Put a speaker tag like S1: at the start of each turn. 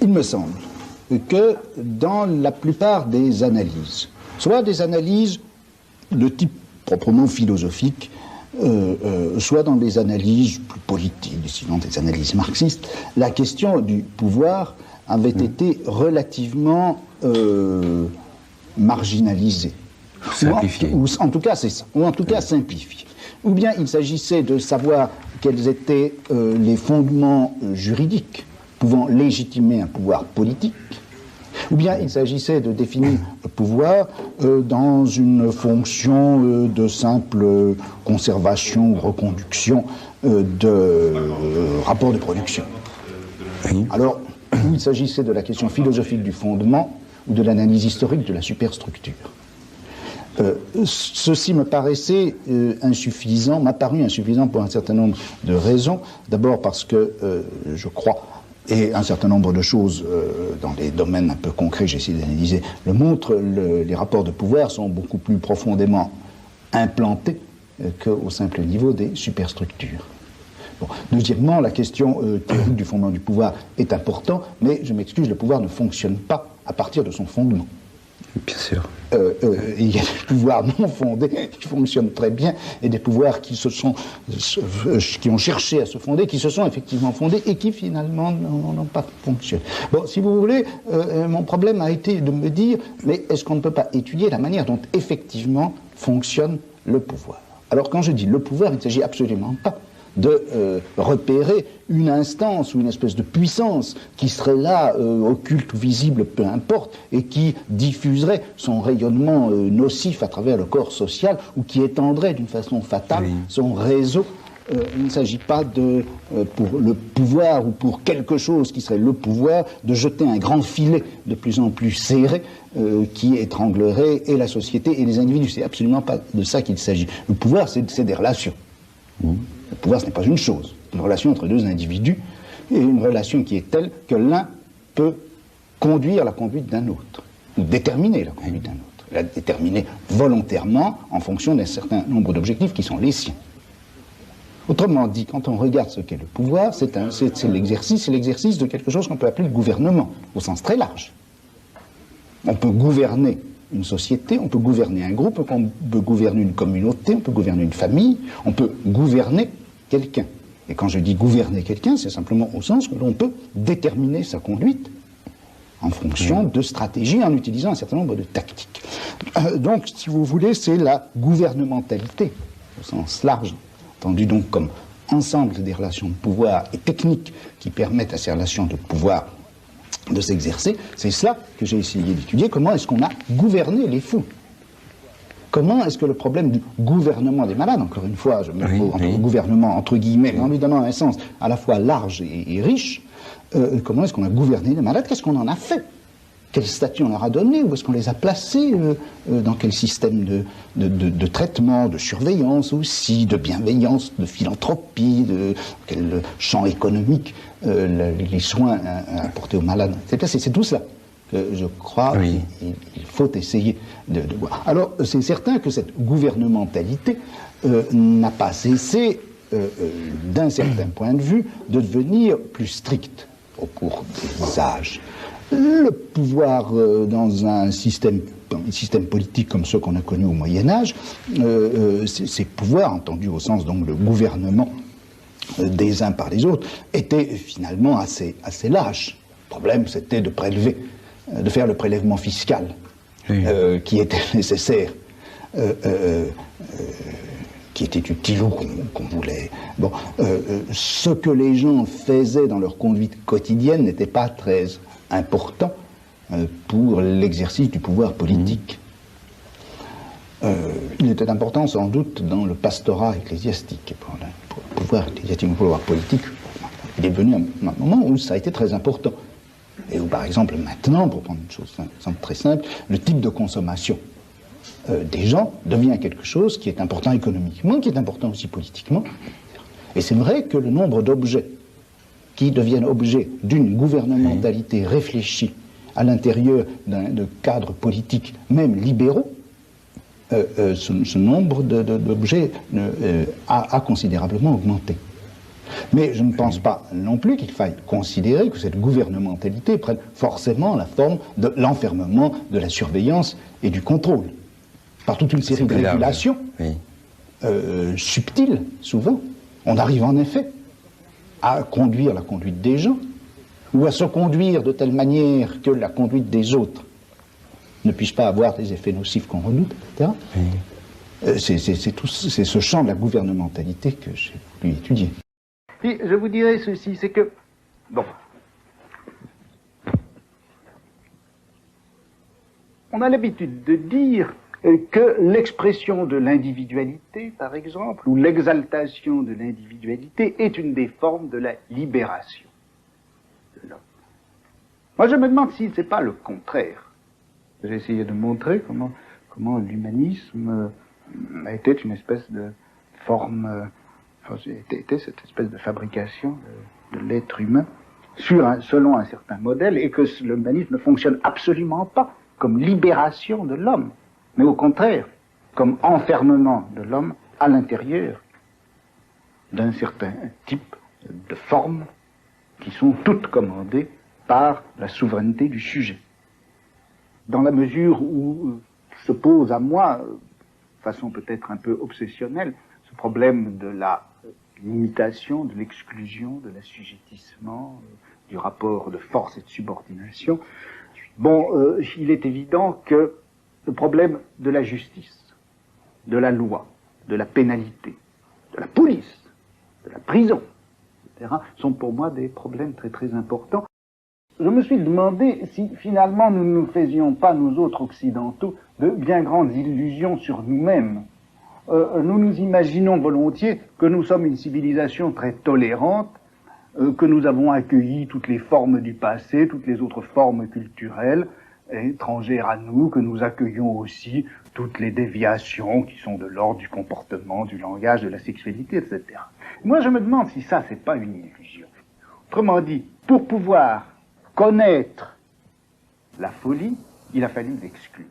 S1: Il me semble que dans la plupart des analyses, soit des analyses de type proprement philosophique, soit dans des analyses plus politiques, sinon des analyses marxistes, la question du pouvoir avait été relativement marginalisée.
S2: Simplifiée.
S1: Ou en tout cas, c'est ça. Ou en tout cas, simplifiée. Ou bien il s'agissait de savoir quels étaient les fondements juridiques pouvant légitimer un pouvoir politique, ou bien il s'agissait de définir le pouvoir dans une fonction de simple conservation ou reconduction de rapports de production.
S2: Oui.
S1: Alors, ou il s'agissait de la question philosophique du fondement ou de l'analyse historique de la superstructure. Ceci me paraissait insuffisant, m'a paru insuffisant pour un certain nombre de raisons. D'abord parce que je crois, et un certain nombre de choses dans les domaines un peu concrets, j'ai essayé d'analyser, le montrent, les rapports de pouvoir sont beaucoup plus profondément implantés qu'au simple niveau des superstructures. Bon. Deuxièmement, la question théorique du fondement du pouvoir est importante, mais je m'excuse, le pouvoir ne fonctionne pas à partir de son fondement.
S2: Bien sûr.
S1: Il y a des pouvoirs non fondés qui fonctionnent très bien et des pouvoirs qui ont cherché à se fonder, qui se sont effectivement fondés et qui finalement n'ont pas fonctionné. Bon, si vous voulez, mon problème a été de me dire, mais est-ce qu'on ne peut pas étudier la manière dont effectivement fonctionne le pouvoir? Alors quand je dis le pouvoir, il ne s'agit absolument pas de repérer une instance ou une espèce de puissance qui serait là, occulte ou visible, peu importe, et qui diffuserait son rayonnement nocif à travers le corps social ou qui étendrait d'une façon fatale son réseau. Il ne s'agit pas de, pour le pouvoir ou pour quelque chose qui serait le pouvoir, de jeter un grand filet de plus en plus serré qui étranglerait et la société et les individus. C'est absolument pas de ça qu'il s'agit. Le pouvoir, c'est des relations. Le pouvoir, ce n'est pas une chose. Une relation entre deux individus, et une relation qui est telle que l'un peut conduire la conduite d'un autre, ou déterminer la conduite d'un autre, la déterminer volontairement en fonction d'un certain nombre d'objectifs qui sont les siens. Autrement dit, quand on regarde ce qu'est le pouvoir, c'est l'exercice de quelque chose qu'on peut appeler le gouvernement, au sens très large. On peut gouverner une société, on peut gouverner un groupe, on peut gouverner une communauté, on peut gouverner une famille, on peut gouverner quelqu'un. Et quand je dis gouverner quelqu'un, c'est simplement au sens où l'on peut déterminer sa conduite en fonction de stratégies, en utilisant un certain nombre de tactiques. Donc, si vous voulez, c'est la gouvernementalité, au sens large, entendu donc comme ensemble des relations de pouvoir et techniques qui permettent à ces relations de pouvoir de s'exercer. C'est cela que j'ai essayé d'étudier. Comment est-ce qu'on a gouverné les fous? Comment est-ce que le problème du gouvernement des malades, encore une fois, je me mets gouvernement entre guillemets, en lui donnant un sens à la fois large et riche, comment est-ce qu'on a gouverné les malades? Qu'est-ce qu'on en a fait? Quel statut on leur a donné? Où est-ce qu'on les a placés? Dans quel système de traitement, de surveillance aussi, de bienveillance, de philanthropie, de quel champ économique les soins apportés aux malades? C'est tout cela que je crois qu'il faut essayer de voir. Alors, c'est certain que cette gouvernementalité n'a pas cessé, d'un certain point de vue, de devenir plus stricte au cours des âges. Le pouvoir dans un système politique comme ceux qu'on a connus au Moyen-Âge, ces pouvoirs, entendus au sens donc de gouvernement des uns par les autres, étaient finalement assez lâches. Le problème, c'était de prélever, de faire le prélèvement fiscal qui était nécessaire, qui était utile ou qu'on voulait. Bon, ce que les gens faisaient dans leur conduite quotidienne n'était pas très important pour l'exercice du pouvoir politique. Il était important sans doute dans le pastorat ecclésiastique. Pour le pouvoir ecclésiastique, pour le pouvoir politique, il est venu un moment où ça a été très important. Et où par exemple maintenant, pour prendre une chose très simple, le type de consommation des gens devient quelque chose qui est important économiquement, qui est important aussi politiquement. Et c'est vrai que le nombre d'objets qui deviennent objets d'une gouvernementalité réfléchie à l'intérieur de cadres politiques, même libéraux, ce nombre d'objets a considérablement augmenté. Mais je ne pense pas non plus qu'il faille considérer que cette gouvernementalité prenne forcément la forme de l'enfermement, de la surveillance et du contrôle. Par toute une série de régulations subtiles, souvent. On arrive en effet à conduire la conduite des gens, ou à se conduire de telle manière que la conduite des autres ne puisse pas avoir des effets nocifs qu'on redoute, etc. C'est ce champ de la gouvernementalité que j'ai voulu étudier.
S3: Et je vous dirais ceci, c'est que, bon, on a l'habitude de dire que l'expression de l'individualité, par exemple, ou l'exaltation de l'individualité est une des formes de la libération de l'homme. Moi, je me demande si ce n'est pas le contraire. J'ai essayé de montrer comment l'humanisme était une espèce de forme, était cette espèce de fabrication de l'être humain selon un certain modèle, et que l'humanisme ne fonctionne absolument pas comme libération de l'homme, mais au contraire, comme enfermement de l'homme à l'intérieur d'un certain type de formes qui sont toutes commandées par la souveraineté du sujet. Dans la mesure où se pose à moi, de façon peut-être un peu obsessionnelle, ce problème de la limitation, de l'exclusion, de l'assujettissement, du rapport de force et de subordination, bon, il est évident que le problème de la justice, de la loi, de la pénalité, de la police, de la prison, etc., sont pour moi des problèmes très très importants. Je me suis demandé si finalement nous ne nous faisions pas, nous autres occidentaux, de bien grandes illusions sur nous-mêmes. Nous nous imaginons volontiers que nous sommes une civilisation très tolérante, que nous avons accueilli toutes les formes du passé, toutes les autres formes culturelles étrangères à nous, que nous accueillons aussi toutes les déviations qui sont de l'ordre du comportement, du langage, de la sexualité, etc. Moi, je me demande si ça, c'est pas une illusion. Autrement dit, pour pouvoir connaître la folie, il a fallu l'exclure.